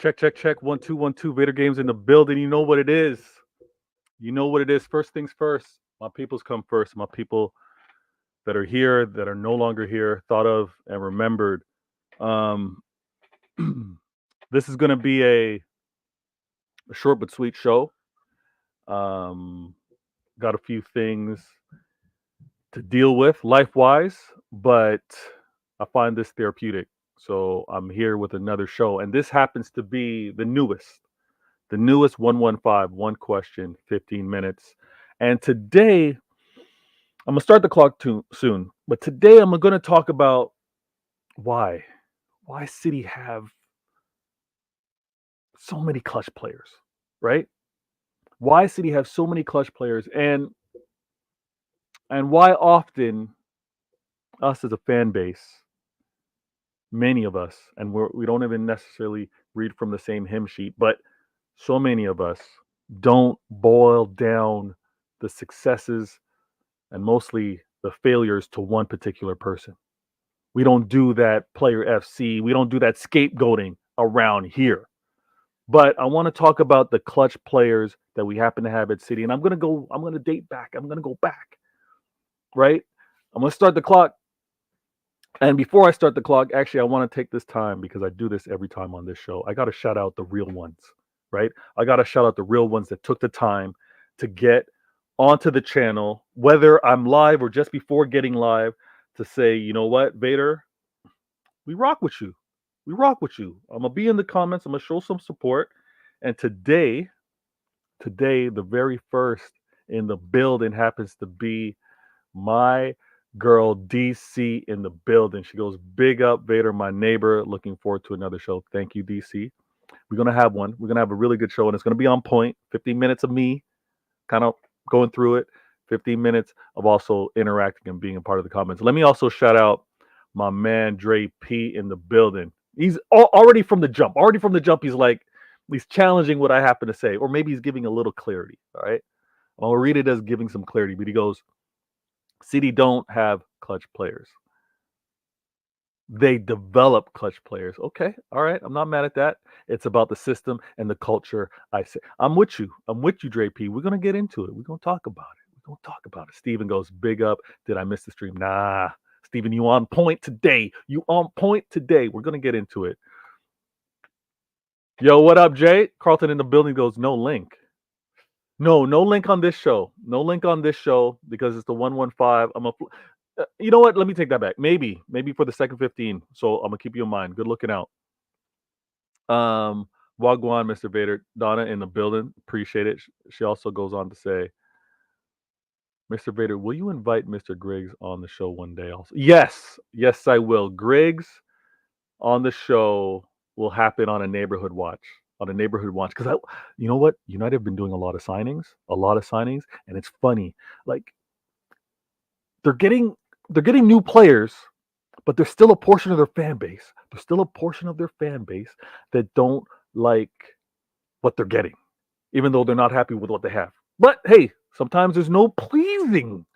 Check, check, check. 1 2 1 2. Vader Games in the building. You know what it is. You know what it is. First things first. My peoples come first. My people that are here, that are no longer here, thought of and remembered. Um, this is going to be a short but sweet show. Um, got a few things to deal with life wise, but I find this therapeutic. So I'm here with another show, and this happens to be the newest. The newest 115, one question, 15 minutes. And today, I'm going to start the clock too soon, but today I'm going to talk about why. Why City have so many clutch players, right? Why City have so many clutch players and why often us as a fan base, many of us, and we don't even necessarily read from the same hymn sheet, but so many of us don't boil down the successes and mostly the failures to one particular person. We don't do that player FC. We don't do that scapegoating around here. But I want to talk about the clutch players that we happen to have at City. And I'm going to date back. I'm going to go back, right? I'm going to start the clock. And before I start the clock, actually, I want to take this time because I do this every time on this show. I got to shout out the real ones, right? I got to shout out the real ones that took the time to get onto the channel, whether I'm live or just before getting live, to say, you know what, Vader, we rock with you. We rock with you. I'm gonna be in the comments. I'm gonna show some support. And today, the very first in the building happens to be my girl DC in the building. She goes, big up, Vader, my neighbor. Looking forward to another show. Thank you, DC. We're gonna have one. We're gonna have a really good show, and it's gonna be on point. 15 minutes of me kind of going through it, 15 minutes of also interacting and being a part of the comments. Let me also shout out my man Dre P in the building. He's already from the jump. Already from the jump, he's challenging what I happen to say, or maybe he's giving a little clarity. All right, I'll read it as giving some clarity, but he goes, "City don't have clutch players. They develop clutch players." Okay, all right, I'm not mad at that. It's about the system and the culture. I say, I'm with you. I'm with you, Dre P. We're gonna get into it. We're gonna talk about it. We're gonna talk about it. Steven goes, big up. Did I miss the stream? Nah. Steven, you on point today. You on point today. We're gonna get into it. Yo, what up, Jay? Carlton in the building goes, no link. No link on this show. No link on this show because it's the 115. You know what? Let me take that back. Maybe for the second 15. So I'm gonna keep you in mind. Good looking out. Wagwan, Mr. Vader, Donna in the building. Appreciate it. She also goes on to say, Mr. Vader, will you invite Mr. Griggs on the show one day also? Yes, I will. Griggs on the show will happen on a neighborhood watch. On a neighborhood watch. Because you know what? United have been doing a lot of signings. And it's funny. Like they're getting new players, but there's still a portion of their fan base. There's still a portion of their fan base that don't like what they're getting, even though they're not happy with what they have. But hey, sometimes there's no pleasing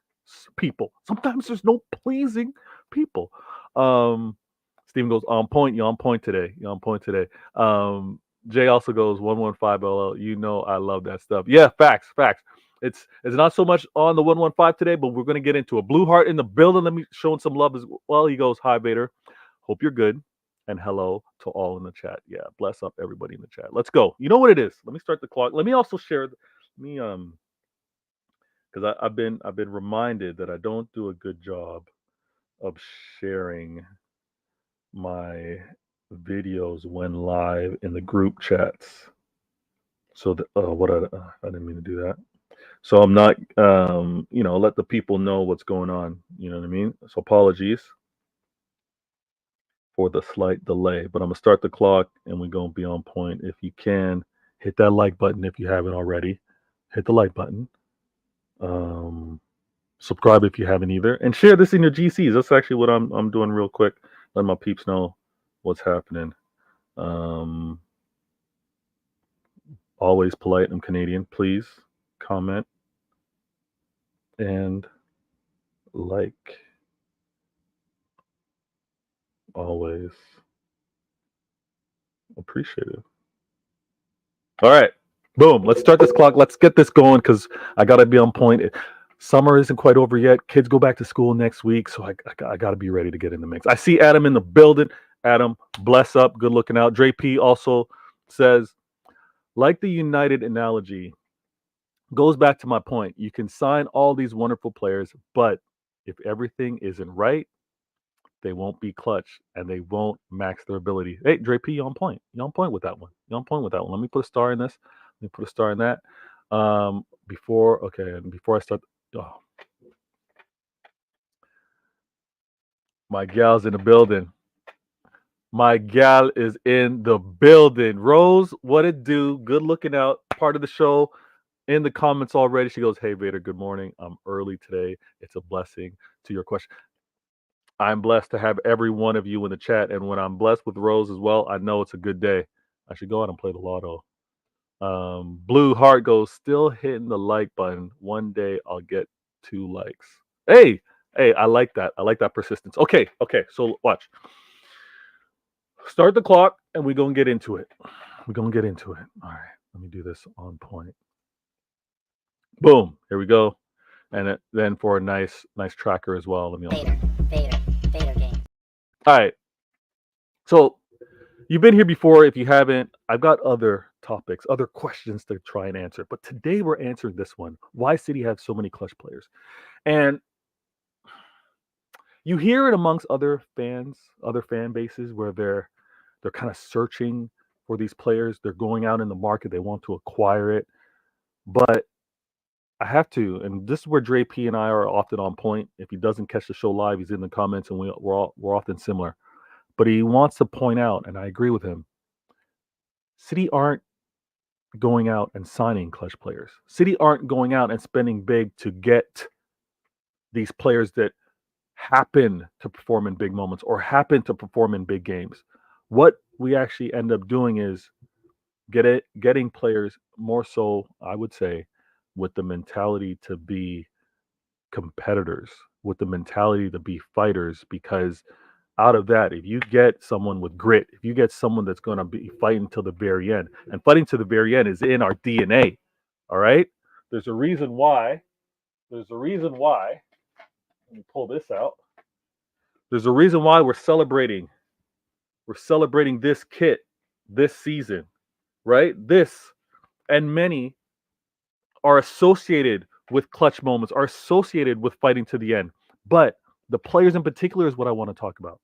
people. Sometimes there's no pleasing people. Steven goes, on point. You're on point today. You're on point today. Jay also goes 115 LL. You know I love that stuff. Yeah, facts. It's not so much on the 115 today, but we're gonna get into it. Blue Heart in the building. Let me show him some love as well. He goes, hi Vader. Hope you're good. And hello to all in the chat. Yeah, bless up everybody in the chat. Let's go. You know what it is. Let me start the clock. Let me also share me because I've been reminded that I don't do a good job of sharing my videos when live in the group chats. So what I didn't mean to do that. So I'm not let the people know what's going on. You know what I mean? So apologies for the slight delay, but I'm gonna start the clock and we're gonna be on point. If you can, hit that like button if you haven't already. Hit the like button. Subscribe if you haven't either, and share this in your GCs. That's actually what I'm doing real quick. Let my peeps know what's happening. Always polite. I'm Canadian. Please comment and like. Always appreciate it. All right. Boom. Let's start this clock. Let's get this going because I got to be on point. Summer isn't quite over yet. Kids go back to school next week. So I got to be ready to get in the mix. I see Adam in the building. Adam, bless up. Good looking out. Dre P also says, like the United analogy, goes back to my point. You can sign all these wonderful players, but if everything isn't right, they won't be clutch and they won't max their ability. Hey, Dre P, you on point. You on point with that one. You on point with that one. Let me put a star in this. Let me put a star in that. Before I start, oh, my gal's in the building. My gal is in the building. Rose, what it do? Good looking out. Part of the show. In the comments already, she goes, "Hey Vader, good morning. I'm early today. It's a blessing." To your question, I'm blessed to have every one of you in the chat, and when I'm blessed with Rose as well, I know it's a good day. I should go out and play the lotto. Blue Heart goes, still hitting the like button. One day I'll get 2 likes. Hey, I like that. I like that persistence. Okay. So watch. Start the clock, and we're gonna get into it. We're gonna get into it. All right. Let me do this on point. Boom. Here we go. And then for a nice tracker as well. Let me. Vader game. All right. So you've been here before. If you haven't, I've got other topics, other questions to try and answer. But today we're answering this one: why City have so many clutch players? And you hear it amongst other fans, other fan bases, where they're kind of searching for these players. They're going out in the market. They want to acquire it. But I have to, and this is where Dre P and I are often on point. If he doesn't catch the show live, he's in the comments, and we're often similar. But he wants to point out, and I agree with him, City aren't going out and signing clutch players. City aren't going out and spending big to get these players that happen to perform in big moments or happen to perform in big games. What we actually end up doing is getting players more so, I would say, with the mentality to be competitors, with the mentality to be fighters, because out of that, if you get someone with grit, if you get someone that's going to be fighting till the very end, and fighting to the very end is in our DNA. All right. There's a reason why. Let me pull this out. There's a reason why we're celebrating. We're celebrating this kit this season, right? This and many are associated with clutch moments, are associated with fighting to the end. But the players in particular is what I want to talk about.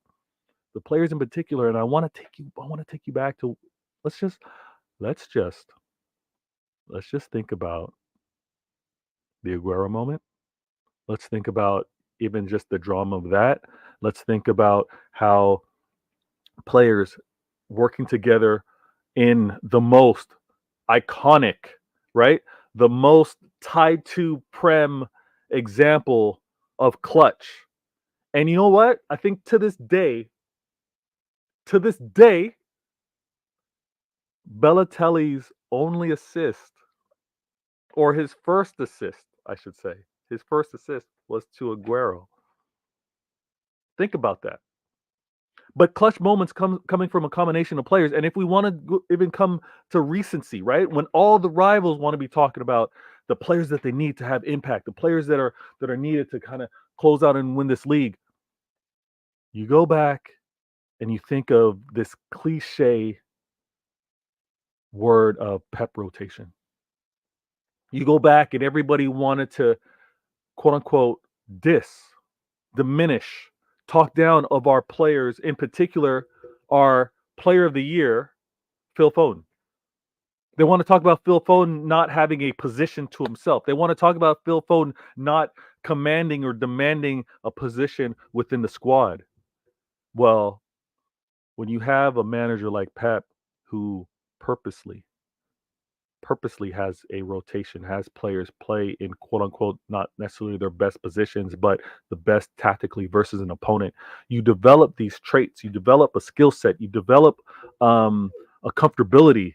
The players in particular, and I want to take you back to let's just think about the Aguero moment. Let's think about even just the drama of that. Let's think about how players working together in the most iconic, right? The most tied to Prem example of clutch. And you know what? I think to this day, Balotelli's only assist, or his first assist, I should say, his first assist was to Aguero. Think about that. But clutch moments coming from a combination of players. And if we want to even come to recency, right? When all the rivals want to be talking about the players that they need to have impact, the players that are needed to kind of close out and win this league, you go back and you think of this cliche word of Pep rotation. You go back and everybody wanted to, quote unquote, diminish, talk down of our players, in particular, our player of the year, Phil Foden. They want to talk about Phil Foden not having a position to himself. They want to talk about Phil Foden not commanding or demanding a position within the squad. Well, when you have a manager like Pep who purposely has a rotation, has players play in quote unquote not necessarily their best positions, but the best tactically versus an opponent, you develop these traits, you develop a skill set, you develop a comfortability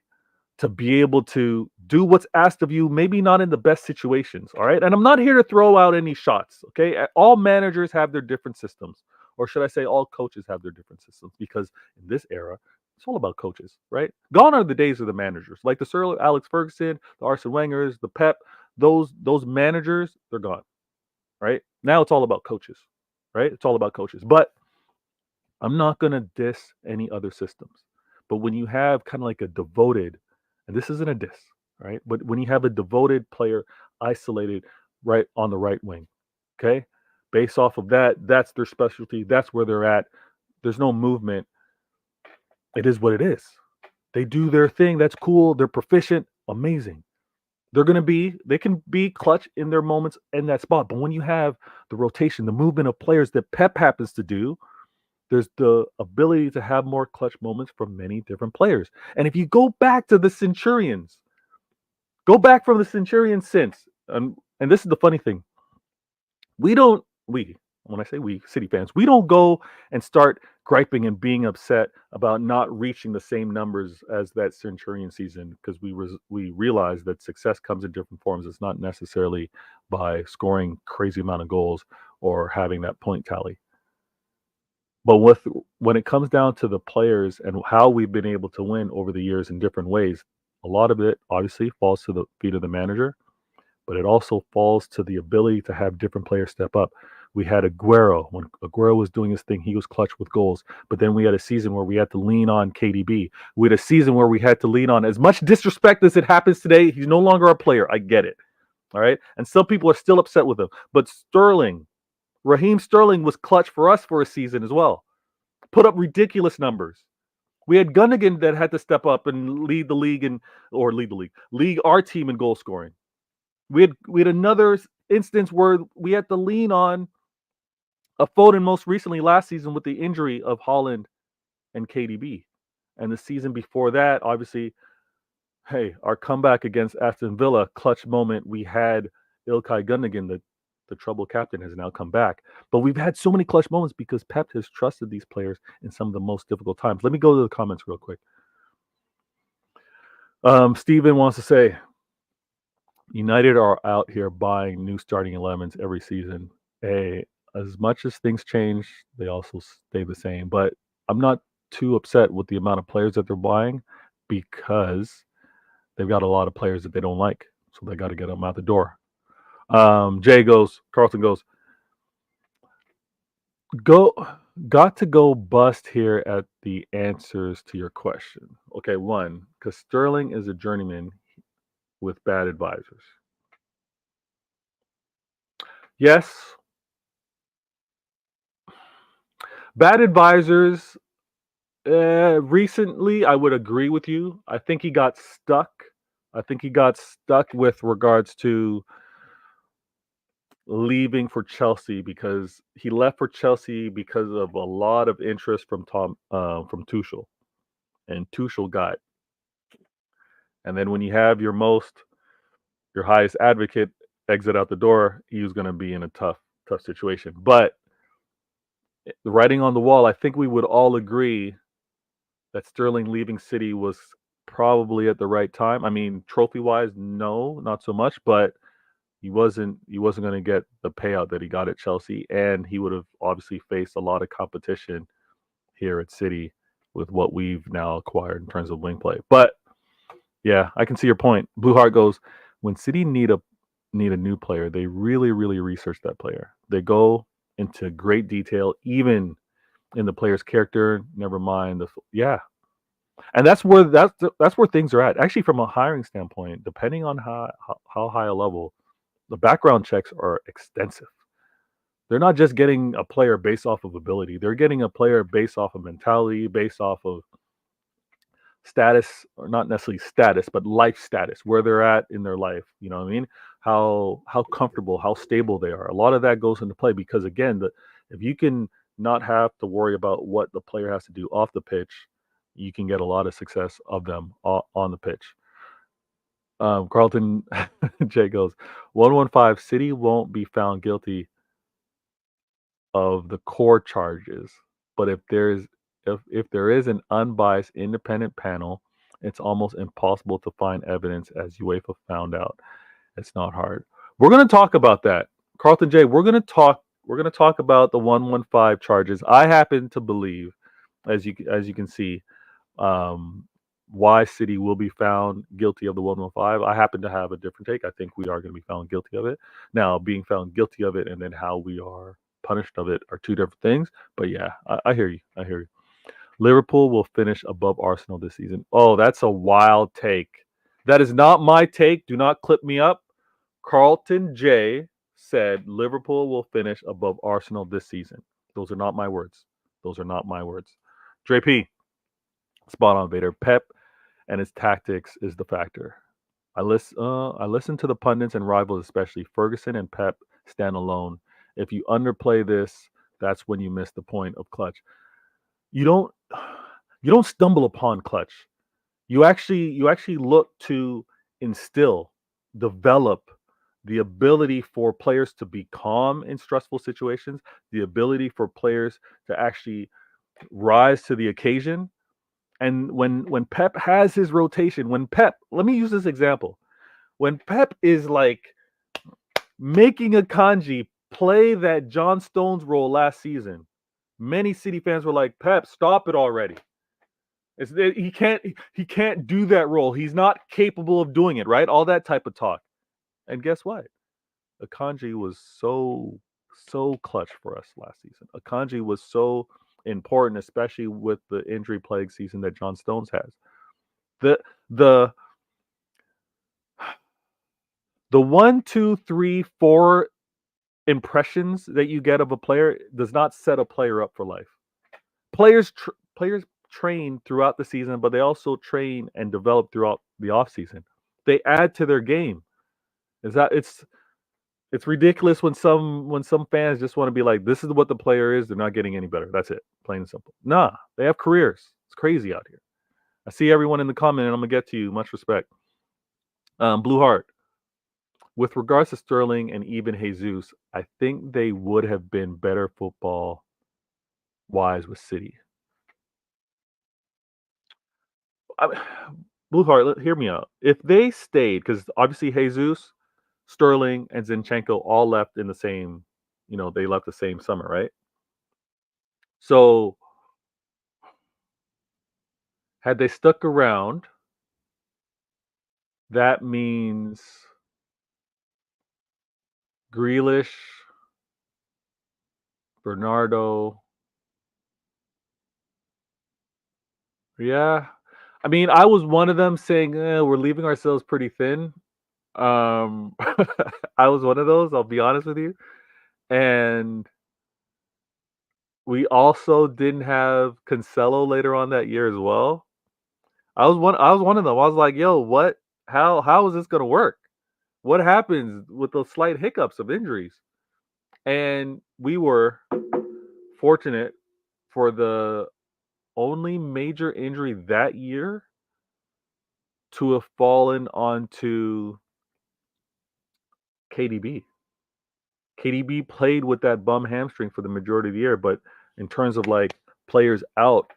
to be able to do what's asked of you, maybe not in the best situations. All right. And I'm not here to throw out any shots. Okay. All managers have their different systems, or should I say all coaches have their different systems, because in this era, It's all about coaches, right? Gone are the days of the managers, like the Sir Alex Ferguson, the Arsene Wengers, the Pep. Those managers, they're gone, right? Now it's all about coaches, right? It's all about coaches. But I'm not gonna diss any other systems. But when you have kind of like a devoted, and this isn't a diss, right? But when you have a devoted player isolated right on the right wing, okay, based off of that, that's their specialty. That's where they're at. There's no movement. It is what it is. They do their thing. That's cool. They're proficient. Amazing. They can be clutch in their moments in that spot. But when you have the rotation, the movement of players that Pep happens to do, there's the ability to have more clutch moments from many different players. And if you go back to the Centurions, go back from the Centurions since, and this is the funny thing, when I say we, City fans, we don't go and start griping and being upset about not reaching the same numbers as that Centurion season because we realize that success comes in different forms. It's not necessarily by scoring crazy amount of goals or having that point tally. But when it comes down to the players and how we've been able to win over the years in different ways, a lot of it obviously falls to the feet of the manager, but it also falls to the ability to have different players step up. We had Aguero. When Aguero was doing his thing, he was clutch with goals. But then we had a season where we had to lean on KDB. We had a season where we had to lean on, as much disrespect as it happens today, he's no longer a player. I get it. All right. And some people are still upset with him. But Raheem Sterling was clutch for us for a season as well. Put up ridiculous numbers. We had Gundogan that had to step up and lead our team in goal scoring. We had another instance where we had to lean on a Foden most recently last season with the injury of Haaland and KDB. And the season before that, obviously, our comeback against Aston Villa, clutch moment, we had Ilkay Gundogan, the troubled captain, has now come back. But we've had so many clutch moments because Pep has trusted these players in some of the most difficult times. Let me go to the comments real quick. Steven wants to say, United are out here buying new starting 11s every season. As much as things change, they also stay the same. But I'm not too upset with the amount of players that they're buying because they've got a lot of players that they don't like. So they got to get them out the door. Carlton goes, got to go bust here at the answers to your question. Okay, one, because Sterling is a journeyman with bad advisors. Yes. Bad advisors, recently, I would agree with you. I think he got stuck. With regards to leaving for Chelsea because he left for Chelsea because of a lot of interest from Tuchel, and Tuchel got. And then when you have your highest advocate exit out the door, he was going to be in a tough situation. But the writing on the wall, I think we would all agree that Sterling leaving City was probably at the right time. I mean, trophy-wise, no, not so much, but he wasn't going to get the payout that he got at Chelsea, and he would have obviously faced a lot of competition here at City with what we've now acquired in terms of wing play. But yeah, I can see your point. Blue Heart goes, when City need a new player, they really, really research that player. They go into great detail, even in the player's character. Never mind and that's where things are at. Actually, from a hiring standpoint, depending on how high a level, the background checks are extensive. They're not just getting a player based off of ability. They're getting a player based off of mentality, based off of status, or not necessarily status, but life status, where they're at in their life. You know what I mean? How comfortable, how stable they are. A lot of that goes into play because, again, if you can not have to worry about what the player has to do off the pitch, you can get a lot of success of them on the pitch. Carlton J goes, 115, City won't be found guilty of the core charges, but if there is an unbiased independent panel, it's almost impossible to find evidence, as UEFA found out. It's not hard. We're going to talk about that, Carlton J. We're going to talk about the 115 charges. I happen to believe, as you can see, Why City will be found guilty of the 115, I happen to have a different take. I think we are going to be found guilty of it. Now, being found guilty of it and then how we are punished of it are two different things. But yeah, I hear you. I hear you. Liverpool will finish above Arsenal this season. Oh, that's a wild take. That is not my take. Do not clip me up. Carlton J said Liverpool will finish above Arsenal this season. Those are not my words. Those are not my words. Dre P, spot on, Vader. Pep and his tactics is the factor. I listen to the pundits and rivals, especially Ferguson and Pep, stand alone. If you underplay this, that's when you miss the point of clutch. You don't stumble upon clutch. You actually look to instill, develop the ability for players to be calm in stressful situations, the ability for players to actually rise to the occasion. And when Pep has his rotation, let me use this example. When Pep is like making a Kanji play that John Stones role last season, many City fans were like, "Pep, stop it already." He can't do that role. He's not capable of doing it, right? All that type of talk. And guess what? Akanji was so clutch for us last season. Akanji was so important, especially with the injury plague season that John Stones has. The the the 1, 2, 3, 4 impressions that you get of a player does not set a player up for life. Players train throughout the season, but they also train and develop throughout the off season. They add to their game. Is that it's ridiculous when some fans just want to be like, this is what the player is. They're not getting any better. That's it. Plain and simple. Nah, they have careers. It's crazy out here. I see everyone in the comment, and I'm gonna get to you. Much respect. Blue Heart. With regards to Sterling and even Jesus, I think they would have been better football wise with City. Blue Heart, hear me out. If they stayed, because obviously Jesus, Sterling, and Zinchenko all left in the same, they left the same summer, right? So had they stuck around, that means Grealish, Bernardo. Yeah. I mean, I was one of them saying, we're leaving ourselves pretty thin. I was one of those, I'll be honest with you. And we also didn't have Cancelo later on that year as well. I was one of them. I was like, yo, what? How is this gonna work? What happens with those slight hiccups of injuries? And we were fortunate for the only major injury that year to have fallen onto KDB. KDB played with that bum hamstring for the majority of the year, but in terms of like players out,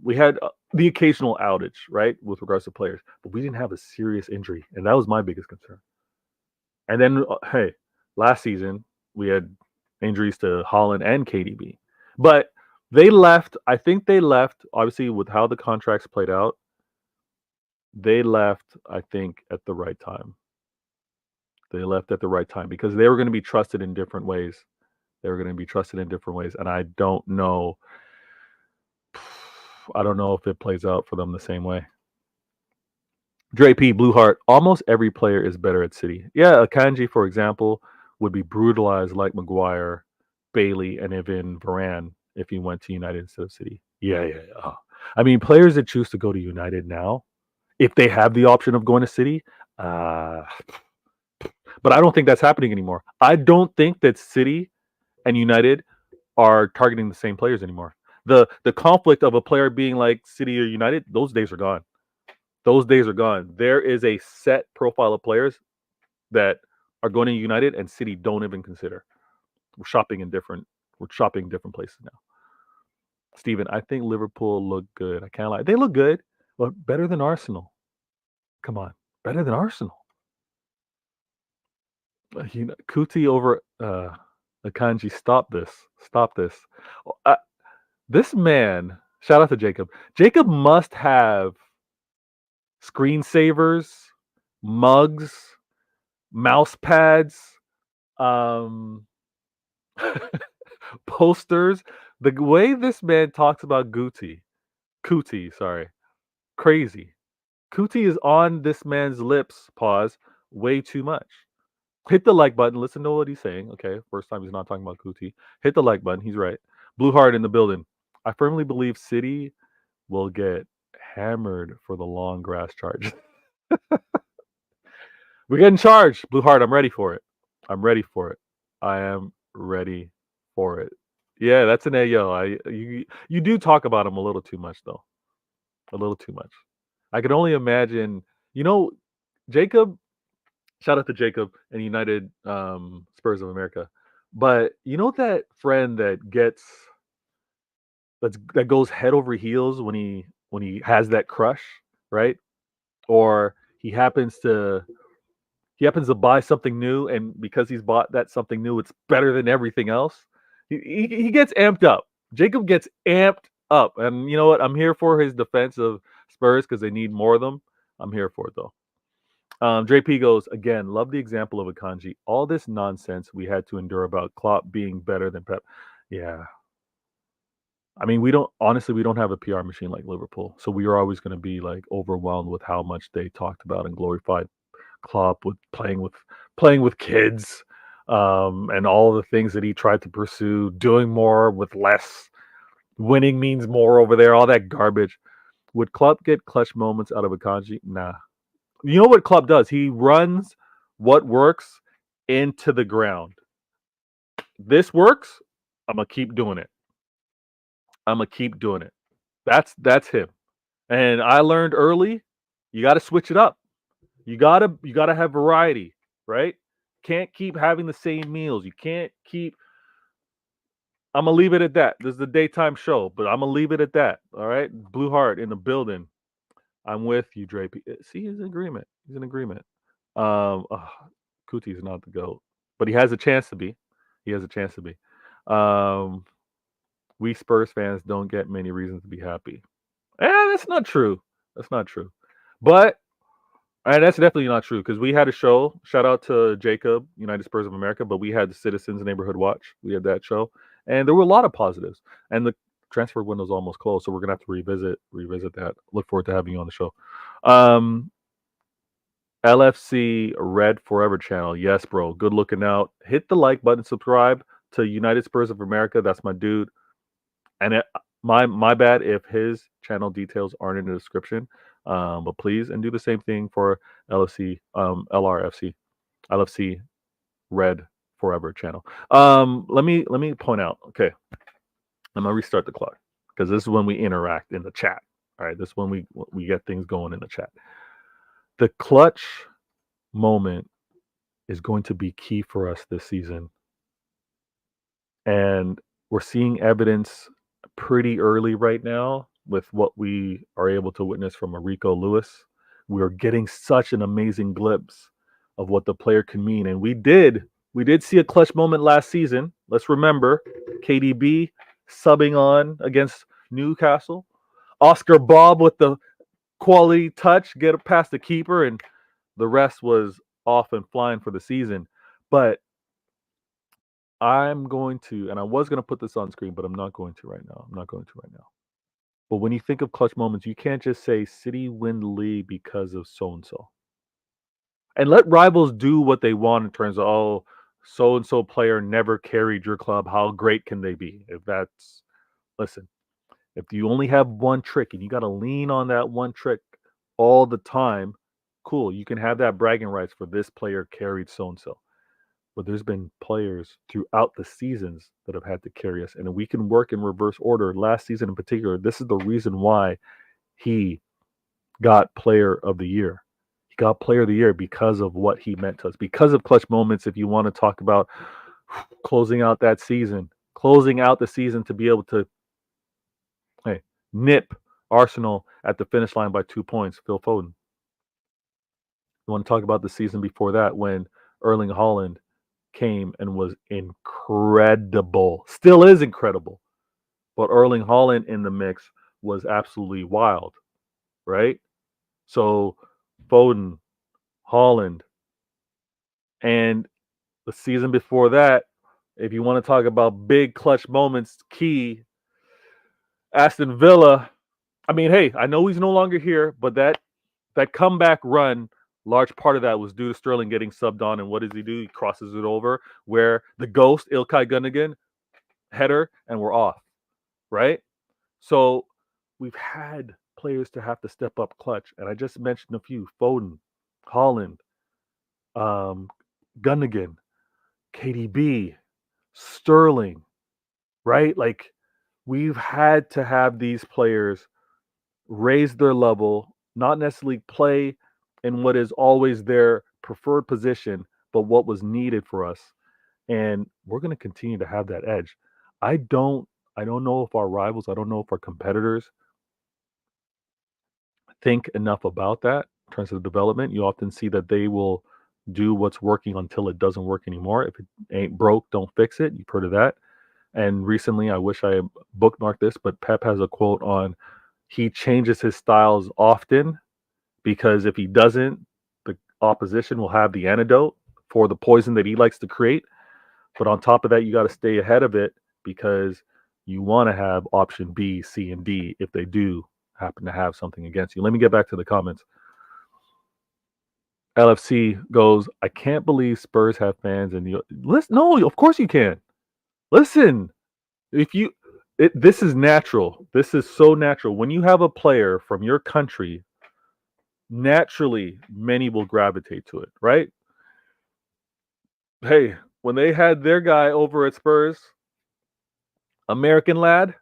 we had the occasional outage, right, with regards to players, but we didn't have a serious injury, and that was my biggest concern. And then, hey, last season we had injuries to Holland and KDB, but they left. I think they left obviously with how the contracts played out. They left, I think, at the right time. They left at the right time because they were going to be trusted in different ways. They were going to be trusted in different ways, and I don't know. I don't know if it plays out for them the same way. Dre P, Blue Heart, almost every player is better at City. Yeah, Akanji, for example, would be brutalized like Maguire, Bailey, and even Varane if he went to United instead of City. Yeah. Oh. I mean, players that choose to go to United now, if they have the option of going to City, but I don't think that's happening anymore. I don't think that City and United are targeting the same players anymore. The conflict of a player being like City or United, those days are gone. Those days are gone. There is a set profile of players that are going to United and City don't even consider. We're shopping different places now. Steven, I think Liverpool look good. I can't lie. They look good, but better than Arsenal. Come on. Better than Arsenal. Kuti over Akanji, stop this. Stop this. This man Shout out to Jacob. Jacob must have screensavers, mugs, mouse pads, um, posters. The way this man talks about Cootie, sorry, crazy. Cootie is on this man's lips, pause, way too much. Hit the like button. Listen to what he's saying. Okay, first time he's not talking about Cootie. Hit the like button. He's right. Blue Heart in the building. I firmly believe City will get hammered for the long grass charge. We're getting charged. Blue Heart, I'm ready for it. I'm ready for it. I am ready for it. Yeah, that's an Ayo. You do talk about him a little too much though. A little too much. I can only imagine, you know, Jacob, shout out to Jacob and United Spurs of America. But you know that friend that goes head over heels when he has that crush, right? Or he happens to buy something new, and because he's bought that something new, it's better than everything else. He gets amped up. Jacob gets amped up, and you know what? I'm here for his defense of Spurs because they need more of them. I'm here for it though. JP goes again. Love the example of Akanji. All this nonsense we had to endure about Klopp being better than Pep. Yeah, I mean, we don't have a PR machine like Liverpool, so we are always going to be like overwhelmed with how much they talked about and glorified Klopp with playing with kids, and all the things that he tried to pursue, doing more with less, winning means more over there, all that garbage. Would Klopp get clutch moments out of Akanji? Nah. You know what Klopp does? He runs what works into the ground. This works. I'm gonna keep doing it. I'm gonna keep doing it. That's him. And I learned early, you got to switch it up. You gotta have variety, right? Can't keep having the same meals. You can't keep. I'm gonna leave it at that. This is the daytime show, but I'm gonna leave it at that. All right, Blue Heart in the building. I'm with you, Drapey. See, he's in agreement. He's in agreement. Oh, Kuti is not the goat, but he has a chance to be. He has a chance to be. Um, we Spurs fans don't get many reasons to be happy. That's not true. That's not true. But and that's definitely not true because we had a show. Shout out to Jacob, United Spurs of America, but we had the Citizens Neighborhood Watch. We had that show, and there were a lot of positives. And the transfer window's almost closed, so we're gonna have to revisit that. Look forward to having you on the show. Um, LFC Red Forever channel. Yes, bro. Good looking out. Hit the like button. Subscribe to United Spurs of America. That's my dude. And my bad if his channel details aren't in the description. But please and do the same thing for LFC, LFC Red Forever channel. Let me point out. Okay, I'm gonna restart the clock because this is when we interact in the chat. All right, this is when we get things going in the chat. The clutch moment is going to be key for us this season, and we're seeing evidence pretty early right now with what we are able to witness from Rico Lewis. We're getting such an amazing glimpse of what the player can mean. And we did see a clutch moment last season. Let's remember KDB subbing on against Newcastle. Oscar Bob with the quality touch, get it past the keeper, and the rest was off and flying for the season. But I'm going to, and I was going to put this on screen, but I'm not going to right now. I'm not going to right now. But when you think of clutch moments, you can't just say City win the league because of so and so. And let rivals do what they want in terms of, oh, so and so player never carried your club. How great can they be? Listen, if you only have one trick and you got to lean on that one trick all the time, cool. You can have that bragging rights for this player carried so and so. But there's been players throughout the seasons that have had to carry us. And we can work in reverse order. Last season in particular, this is the reason why he got player of the year. He got player of the year because of what he meant to us, because of clutch moments. If you want to talk about closing out the season to be able to nip Arsenal at the finish line by 2 points, Phil Foden. You want to talk about the season before that when Erling Haaland came and was incredible. Still is incredible. But Erling Haaland in the mix was absolutely wild, right? So Foden, Holland, and the season before that, if you want to talk about big clutch moments, key Aston Villa. I mean, hey, I know he's no longer here, but that comeback run, large part of that was due to Sterling getting subbed on. And what does he do? He crosses it over where the ghost Ilkay Gundogan header, and we're off, right? So we've had players to have to step up clutch, and I just mentioned a few: Foden, Holland, um, Gundogan, KDB, Sterling, right? Like we've had to have these players raise their level, not necessarily play in what is always their preferred position, but what was needed for us. And we're going to continue to have that edge. I don't I don't know if our rivals, I don't know if our competitors think enough about that in terms of development. You often see that they will do what's working until it doesn't work anymore. If it ain't broke, don't fix it. You've heard of that. And recently, I wish I had bookmarked this, but Pep has a quote on he changes his styles often because if he doesn't, the opposition will have the antidote for the poison that he likes to create. But on top of that, you got to stay ahead of it because you want to have option B, C, and D if they do happen to have something against you. Let me get back to the comments. LFC goes, I can't believe Spurs have fans in the listen. No, of course you can. Listen, if you this is natural. This is so natural. When you have a player from your country, naturally many will gravitate to it, right? Hey, when they had their guy over at Spurs, American lad,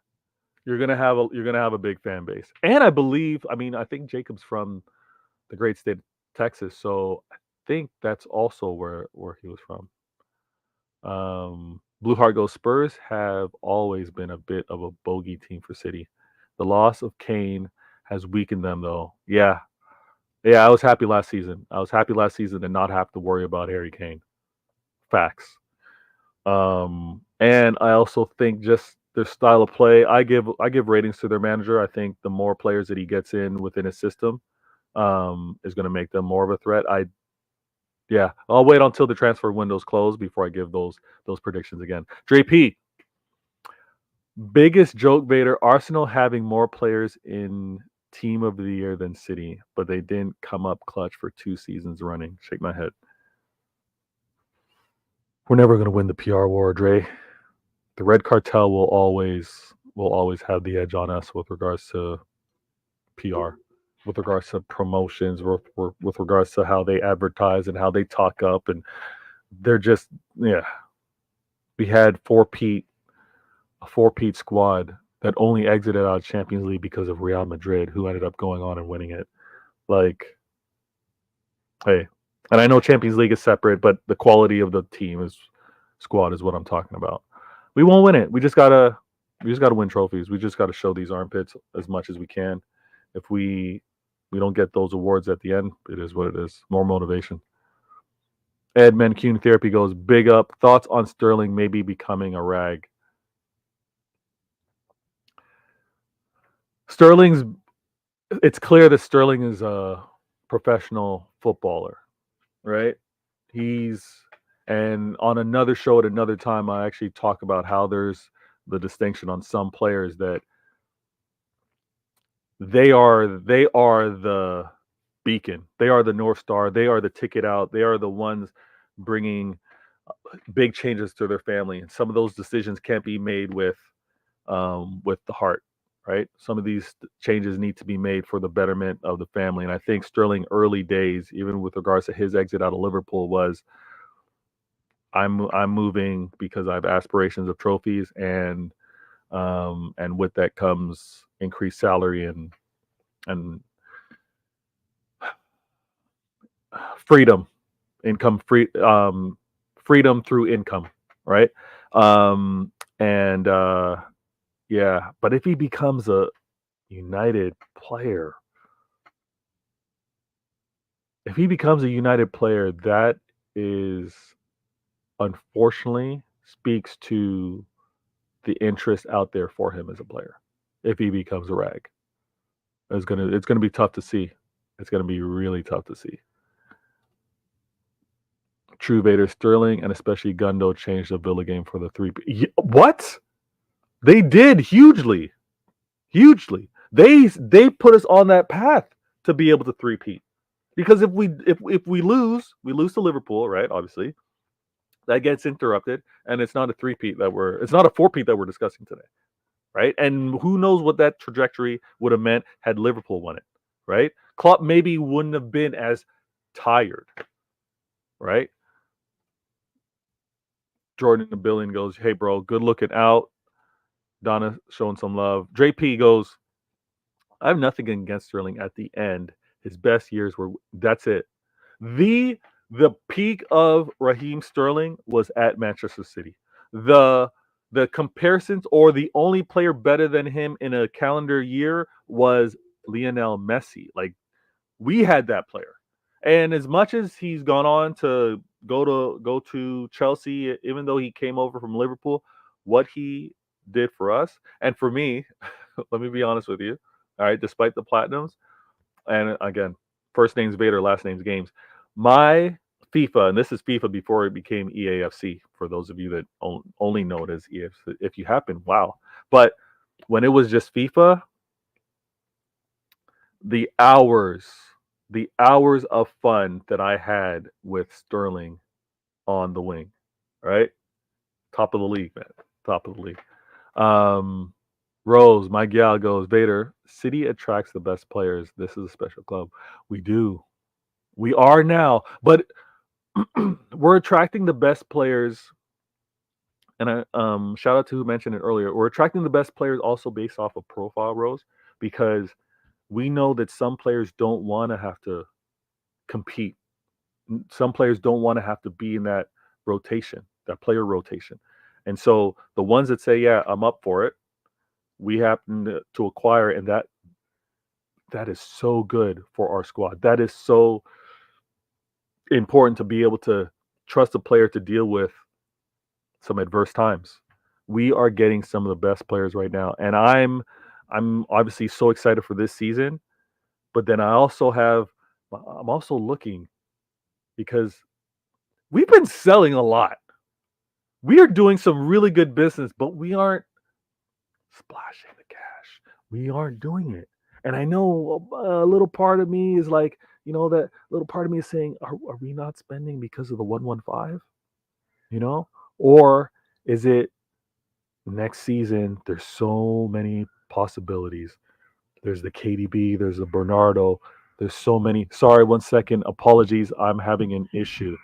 you're gonna have a big fan base. And I believe, I mean, I think Jacob's from the great state of Texas, so I think that's also where he was from. Blue Heart goes, Spurs have always been a bit of a bogey team for City. The loss of Kane has weakened them, though. Yeah, yeah. I was happy last season. I was happy last season to not have to worry about Harry Kane. Facts. And I also think just their style of play. I give ratings to their manager. I think the more players that he gets in within his system, is going to make them more of a threat. Yeah, I'll wait until the transfer windows close before I give those predictions again. Dre P, biggest joke Vader, Arsenal having more players in team of the year than City, but they didn't come up clutch for 2 seasons running. Shake my head. We're never going to win the PR war, Dre. The Red Cartel will always have the edge on us with regards to PR, with regards to promotions, with regards to how they advertise and how they talk up, and they're just yeah. We had a four-peat squad that only exited out of Champions League because of Real Madrid, who ended up going on and winning it. Like, hey, and I know Champions League is separate, but the quality of the team is squad is what I'm talking about. We won't win it. We just gotta win trophies. We just gotta show these armpits as much as we can. If we don't get those awards at the end, it is what it is. More motivation. Ed Mancune Therapy goes, big up. Thoughts on Sterling maybe becoming a rag? Sterling's it's clear that Sterling is a professional footballer, right? He's and on another show at another time, I actually talk about how there's the distinction on some players that they are the beacon, they are the North Star, they are the ticket out, they are the ones bringing big changes to their family, and some of those decisions can't be made with the heart, right? Some of these changes need to be made for the betterment of the family. And I think Sterling early days, even with regards to his exit out of Liverpool, was I'm moving because I have aspirations of trophies, and with that comes increased salary and freedom, income free freedom through income, right? And yeah, but if he becomes a United player, if he becomes a United player, that is unfortunately speaks to the interest out there for him as a player. If he becomes a rag, It's gonna be tough to see. It's gonna be really tough to see. True Vader Sterling and especially Gundo changed the Villa game for the three. What? They did hugely, hugely. They put us on that path to be able to three-peat. Because if we lose to Liverpool, right? Obviously, that gets interrupted, and it's not a three-peat it's not a four-peat that we're discussing today, right? And who knows what that trajectory would have meant had Liverpool won it, right? Klopp maybe wouldn't have been as tired, right? Jordan in the building goes, "Hey, bro, good looking out." Donna showing some love. Dre P goes, "I have nothing against Sterling at the end. His best years were that's it. The peak of Raheem Sterling was at Manchester City. The the comparisons or the only player better than him in a calendar year was Lionel Messi. Like we had that player. And as much as he's gone on to go to Chelsea, even though he came over from Liverpool, what he did for us and for me, let me be honest with you. All right, despite the platinums, and again, first name's Vader, last name's Games. My FIFA, and this is FIFA before it became EAFC. For those of you that only know it as EAFC, if you happen, wow. But when it was just FIFA, the hours, the hours of fun that I had with Sterling on the wing, right? Top of the league, man. Top of the league. Rose, my gal goes, Vader, City attracts the best players. This is a special club. We do. We are now. But we're attracting the best players. And I shout out to who mentioned it earlier. We're attracting the best players also based off of profile, Rose, because we know that some players don't want to have to compete. Some players don't want to have to be in that rotation, that player rotation. And so the ones that say, yeah, I'm up for it, we happen to acquire, and that is so good for our squad. That is so important to be able to trust a player to deal with some adverse times. We are getting some of the best players right now, and I'm obviously so excited for this season. But then I'm also looking because we've been selling a lot. We are doing some really good business, but we aren't splashing the cash. We aren't doing it. And I know a little part of me is like, that little part of me is saying, are we not spending because of the 115? Or is it next season? There's so many possibilities. There's the KDB, there's the Bernardo, there's so many. Sorry, 1 second. Apologies. I'm having an issue.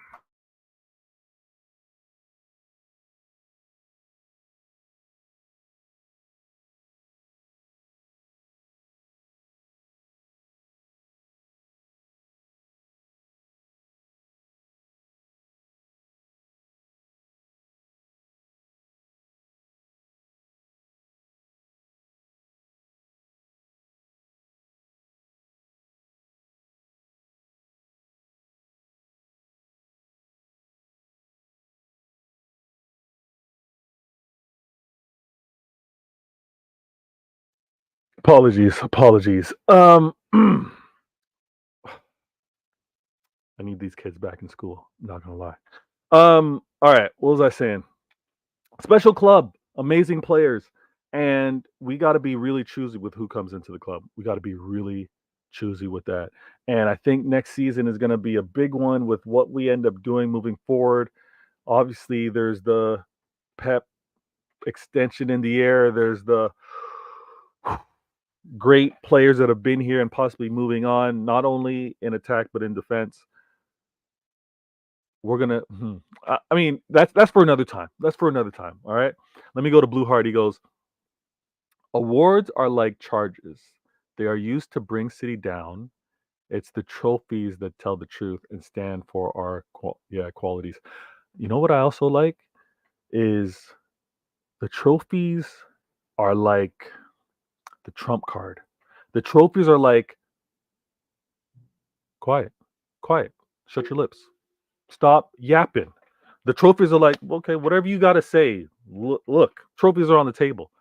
Apologies. I need these kids back in school. Not gonna lie. All right. What was I saying? Special club, amazing players, and we got to be really choosy with who comes into the club. We got to be really choosy with that. And I think next season is going to be a big one with what we end up doing moving forward. Obviously, there's the Pep extension in the air. There's the great players that have been here and possibly moving on, not only in attack but in defense. We're gonna. I mean, that's for another time. That's for another time. All right. Let me go to Blue Heart. He goes, awards are like charges. They are used to bring City down. It's the trophies that tell the truth and stand for our qualities. You know what I also like is the trophies are like the trump card. The trophies are like quiet, quiet. Shut your lips. Stop yapping. The trophies are like, okay, whatever you got to say. Look, trophies are on the table.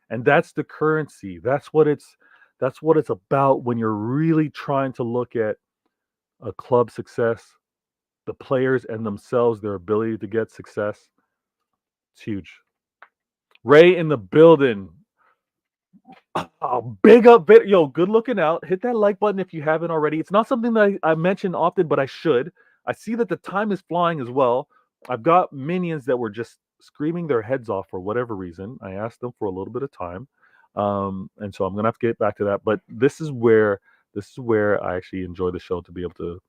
And that's the currency. That's what it's That's what it's about when you're really trying to look at a club success, the players and themselves, their ability to get success. It's huge. Ray in the building. Oh, big up, yo, good looking out. Hit that like button if you haven't already. It's not something that I mention often, but I should. I see that the time is flying as well. I've got minions that were just screaming their heads off for whatever reason. I asked them for a little bit of time, and so I'm gonna have to get back to that. But this is where I actually enjoy the show to be able to,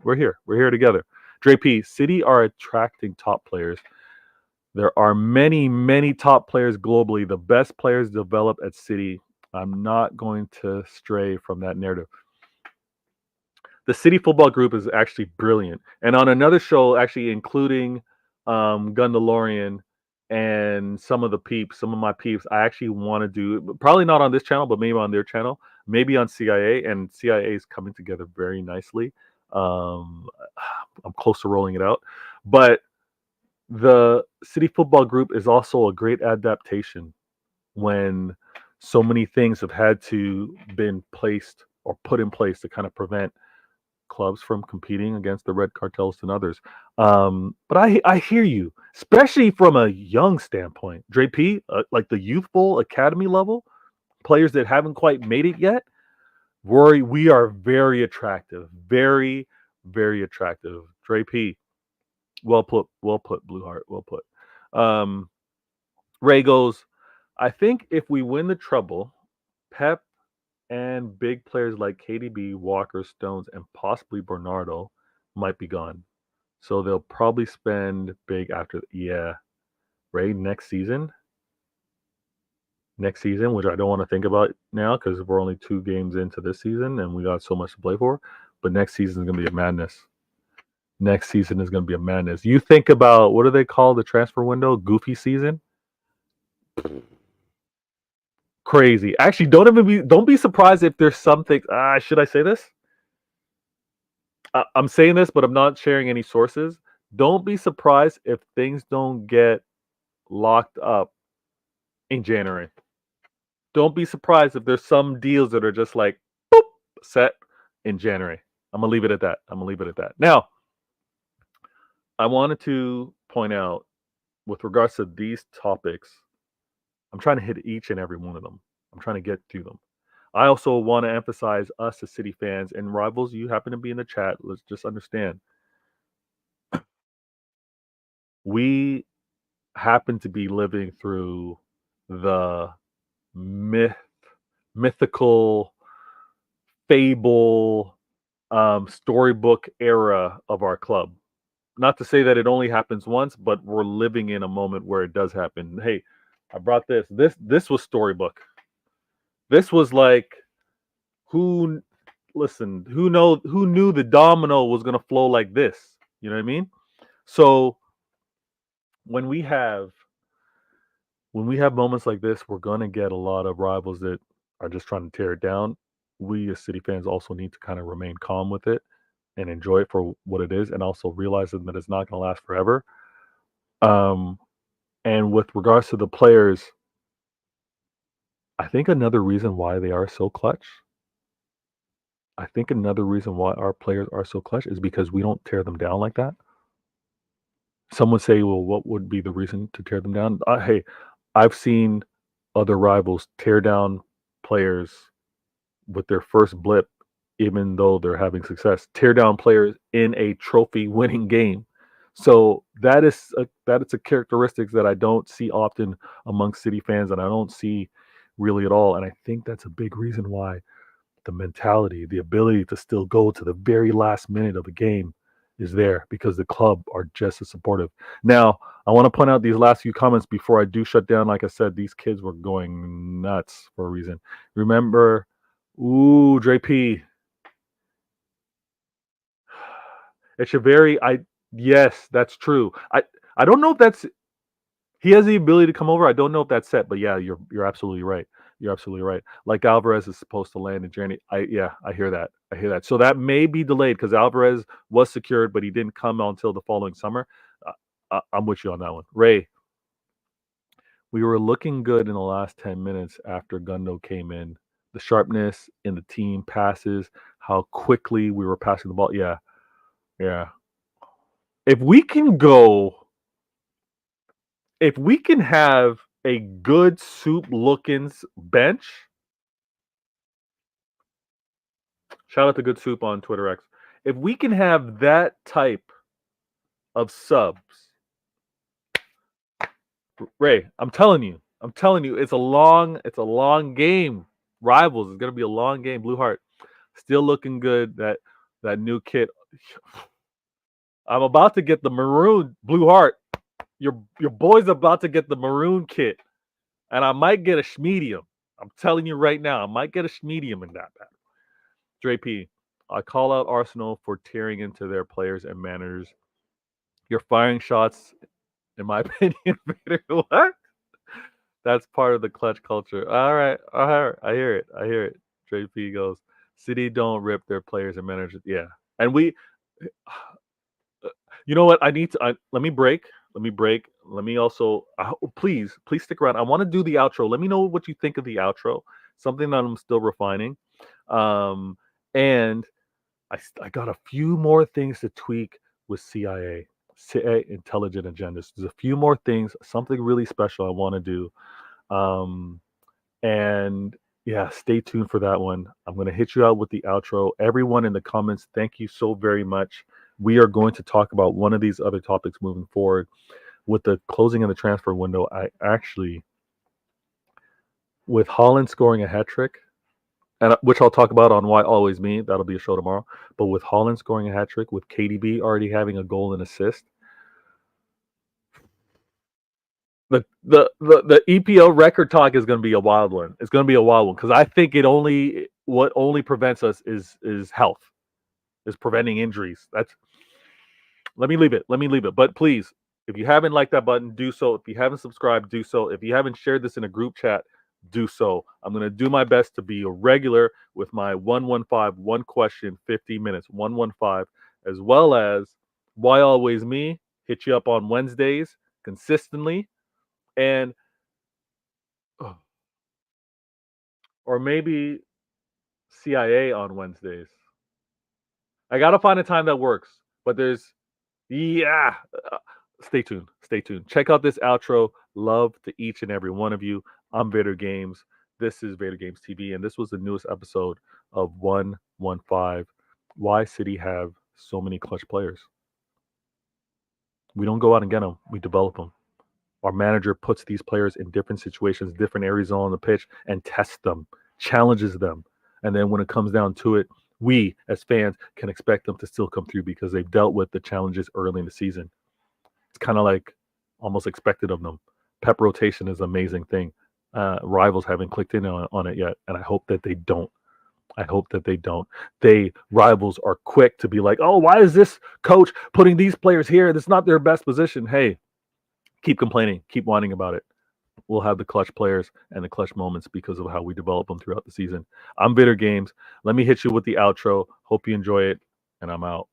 we're here together. Dre P, City are attracting top players. There are many, many top players globally. The best players develop at City. I'm not going to stray from that narrative. The City Football Group is actually brilliant. And on another show, actually including Gundalorian and some of the peeps, some of my peeps, I actually want to do, probably not on this channel, but maybe on their channel, maybe on CIA. And CIA is coming together very nicely. Um, I'm close to rolling it out. But the City Football Group is also a great adaptation when so many things have had to been placed or put in place to kind of prevent clubs from competing against the red cartels and others. But I hear you, especially from a young standpoint. Dre P, like the youthful academy level players that haven't quite made it yet. Rory, we are very attractive, very, very attractive. Dre P, well put, Blue Heart, well put. Ray goes, I think if we win the treble, Pep and big players like KDB, Walker, Stones, and possibly Bernardo might be gone. So they'll probably spend big after. Yeah, Ray, next season, which I don't want to think about now because we're only 2 games into this season and we got so much to play for. But next season is going to be a madness. Next season is going to be a madness. You think about, what do they call the transfer window? Goofy season? Crazy. Actually, don't be surprised if there's something. Should I say this? I'm saying this, but I'm not sharing any sources. Don't be surprised if things don't get locked up in January. Don't be surprised if there's some deals that are just like boop, set in January. I'm gonna leave it at that. Now, I wanted to point out with regards to these topics, I'm trying to hit each and every one of them. I'm trying to get to them. I also want to emphasize us as City fans and rivals. You happen to be in the chat. Let's just understand. We happen to be living through the mythical, fable, storybook era of our club. Not to say that it only happens once, but we're living in a moment where it does happen. Hey, I brought this. This was storybook. This was like, who knew the domino was gonna flow like this? You know what I mean? So when we have moments like this, we're gonna get a lot of rivals that are just trying to tear it down. We as City fans also need to kind of remain calm with it and enjoy it for what it is, and also realizing that it's not gonna last forever. And with regards to the players, I think another reason why they are so clutch. I think another reason why our players are so clutch is because we don't tear them down like that. Some would say, well, what would be the reason to tear them down? Hey, I've seen other rivals tear down players with their first blip, even though they're having success, tear down players in a trophy winning game. So that is a characteristics that I don't see often among City fans, and I don't see really at all. And I think that's a big reason why the mentality, the ability to still go to the very last minute of a game is there, because the club are just as supportive. Now, I want to point out these last few comments before I do shut down. Like I said, these kids were going nuts for a reason. Remember, Dre P. Yes, that's true. I don't know if that's, he has the ability to come over. I don't know if that's set, but yeah, you're absolutely right. You're absolutely right. Like Alvarez is supposed to land in January. I hear that. So that may be delayed because Alvarez was secured, but he didn't come until the following summer. I'm with you on that one. Ray, we were looking good in the last 10 minutes after Gundo came in. the sharpness in the team passes, how quickly we were passing the ball. Yeah. If we can have a good soup looking bench, shout out to Good Soup on Twitter X. If we can have that type of subs, Ray, I'm telling you, it's a long game. Rivals is gonna be a long game. Blue Heart still looking good. That new kit. I'm about to get the maroon Blue Heart. Your boy's about to get the maroon kit, and I might get a schmedium. I'm telling you right now, I might get a schmedium in that battle. Dre P, I call out Arsenal for tearing into their players and managers. You're firing shots, in my opinion. What? That's part of the clutch culture. All right. I hear it. Dre P goes, City don't rip their players and managers. Yeah. And we, you know what? I need to, let me break. Let me also, please stick around. I want to do the outro. Let me know what you think of the outro. Something that I'm still refining. And I got a few more things to tweak with CIA intelligent agendas. There's a few more things, something really special I want to do. And yeah, stay tuned for that one. I'm going to hit you out with the outro. Everyone in the comments, thank you so very much. We are going to talk about one of these other topics moving forward. With the closing of the transfer window, I actually, with Haaland scoring a hat trick, and which I'll talk about on Why Always Me. That'll be a show tomorrow. But with Haaland scoring a hat trick, with KDB already having a goal and assist, the EPL record talk is going to be a wild one. It's going to be a wild one because I think what only prevents us is health, is preventing injuries. Let me leave it. But please, if you haven't liked that button, do so. If you haven't subscribed, do so. If you haven't shared this in a group chat, do so. I'm going to do my best to be a regular with my 115, one question, 50 minutes, 115, as well as Why Always Me, hit you up on Wednesdays consistently. And, or maybe CIA on Wednesdays. I got to find a time that works, but stay tuned. Check out this outro. Love to each and every one of you. I'm Vader Games. This is Vader Games TV, and this was the newest episode of 115. Why City have so many clutch players? We don't go out and get them. We develop them. Our manager puts these players in different situations, different areas on the pitch, and tests them, challenges them. And then when it comes down to it, we as fans can expect them to still come through because they've dealt with the challenges early in the season. It's kind of like almost expected of them. Pep rotation is an amazing thing. Rivals haven't clicked in on it yet, and I hope that they don't. Rivals are quick to be like, oh, why is this coach putting these players here? That's not their best position. Hey, keep complaining, keep whining about it. We'll have the clutch players and the clutch moments because of how we develop them throughout the season. I'm Vader Games. Let me hit you with the outro. Hope you enjoy it, and I'm out.